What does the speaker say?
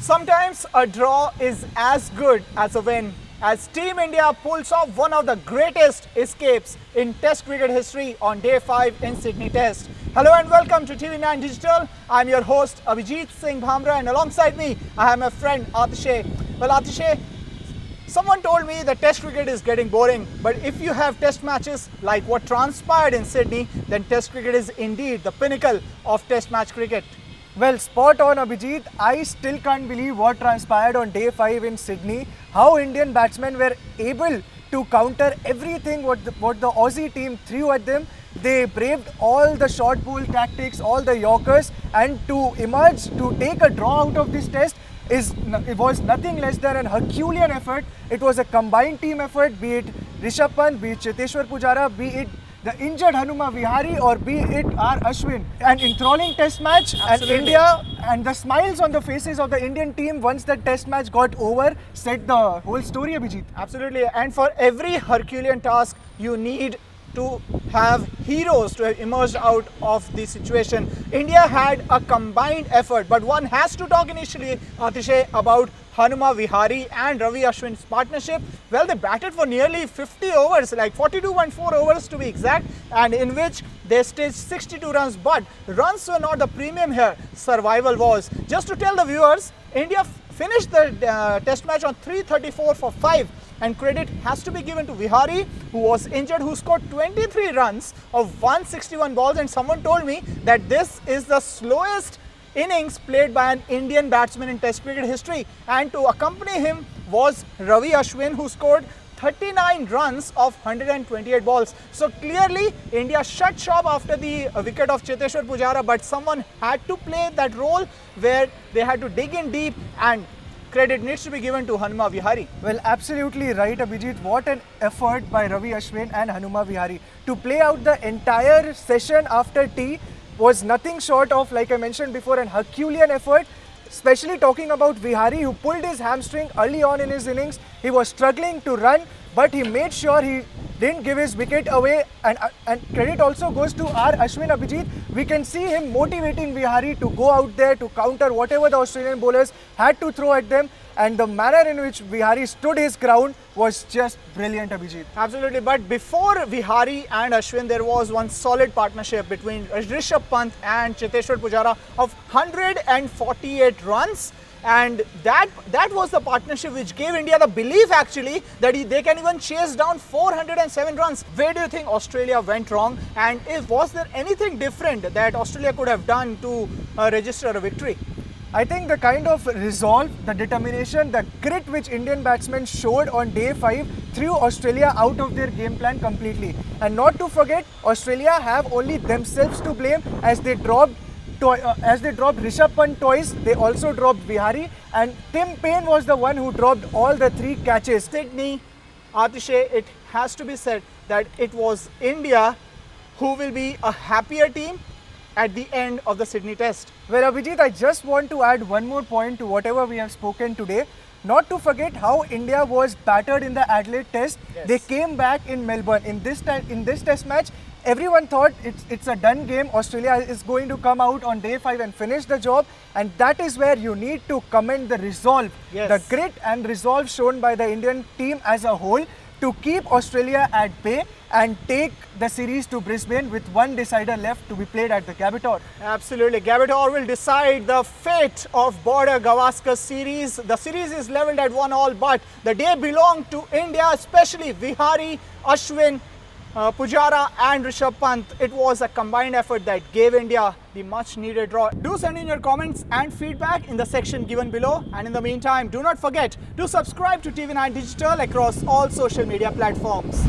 Sometimes a draw is as good as a win, as Team India pulls off one of the greatest escapes in Test cricket history on day 5 in Sydney Test. Hello and welcome to TV9 Digital. I'm your host Abhijit Singh Bhamra, and alongside me I have my friend Atishay. Well, Atishay, someone told me that Test cricket is getting boring, but if you have Test matches like what transpired in Sydney, then Test cricket is indeed the pinnacle of Test match cricket. Well, spot on, Abhijit. I still can't believe what transpired on day 5 in Sydney. How Indian batsmen were able to counter everything what the Aussie team threw at them. They braved all the short ball tactics, all the Yorkers, and to emerge, to take a draw out of this test, it was nothing less than an Herculean effort. It was a combined team effort, be it Rishabh Pant, be it Cheteshwar Pujara, be it the injured Hanuma Vihari, or be it R. Ashwin. An enthralling test match. Absolutely. And India, and the smiles on the faces of the Indian team once the test match got over said the whole story, Abhijit. Absolutely, and for every Herculean task, you need to have heroes to have emerged out of the situation. India had a combined effort, but one has to talk initially, Atishay, about Hanuma Vihari and Ravi Ashwin's partnership. Well, they batted for nearly 50 overs, like 42.4 overs to be exact, and in which they staged 62 runs, but runs were not the premium here, survival was. Just to tell the viewers, India finished the test match on 334 for 5, and credit has to be given to Vihari, who was injured, who scored 23 runs of 161 balls, and someone told me that this is the slowest innings played by an Indian batsman in Test cricket history, and to accompany him was Ravi Ashwin, who scored 39 runs of 128 balls. So clearly India shut shop after the wicket of Cheteshwar Pujara, but someone had to play that role where they had to dig in deep, and credit needs to be given to Hanuma Vihari. Well, absolutely right, Abhijit. What an effort by Ravi Ashwin and Hanuma Vihari. To play out the entire session after tea was nothing short of, like I mentioned before, an Herculean effort. Especially talking about Vihari, who pulled his hamstring early on in his innings. He was struggling to run, but he made sure he didn't give his wicket away, and credit also goes to R. Ashwin, Abhijit. We can see him motivating Vihari to go out there to counter whatever the Australian bowlers had to throw at them, and the manner in which Vihari stood his ground was just brilliant, Abhijit. Absolutely, but before Vihari and Ashwin, there was one solid partnership between Rishabh Pant and Cheteshwar Pujara of 148 runs. And that was the partnership which gave India the belief actually that they can even chase down 407 runs. Where do you think Australia went wrong, and was there anything different that Australia could have done to register a victory? I think the kind of resolve, the determination, the grit which Indian batsmen showed on day 5 threw Australia out of their game plan completely. And not to forget, Australia have only themselves to blame as they dropped Rishabh Pant twice. They also dropped Vihari, and Tim Paine was the one who dropped all the 3 catches. Sydney, Atishay, it has to be said that it was India who will be a happier team at the end of the Sydney Test. Well, Abhijit, I just want to add one more point to whatever we have spoken today. Not to forget how India was battered in the Adelaide Test. Yes. They came back in Melbourne. In this Test match, everyone thought it's a done game. Australia is going to come out on day 5 and finish the job, and that is where you need to commend the resolve, yes, the grit and resolve shown by the Indian team as a whole to keep Australia at bay and take the series to Brisbane with one decider left to be played at the Gabbitor. Absolutely, Gabbitor will decide the fate of Border Gavaskar series. The series is levelled at 1-1, but the day belonged to India, especially Vihari, Ashwin, Pujara and Rishabh Pant. It was a combined effort that gave India the much needed draw. Do send in your comments and feedback in the section given below, and in the meantime, do not forget to subscribe to TV9 Digital across all social media platforms.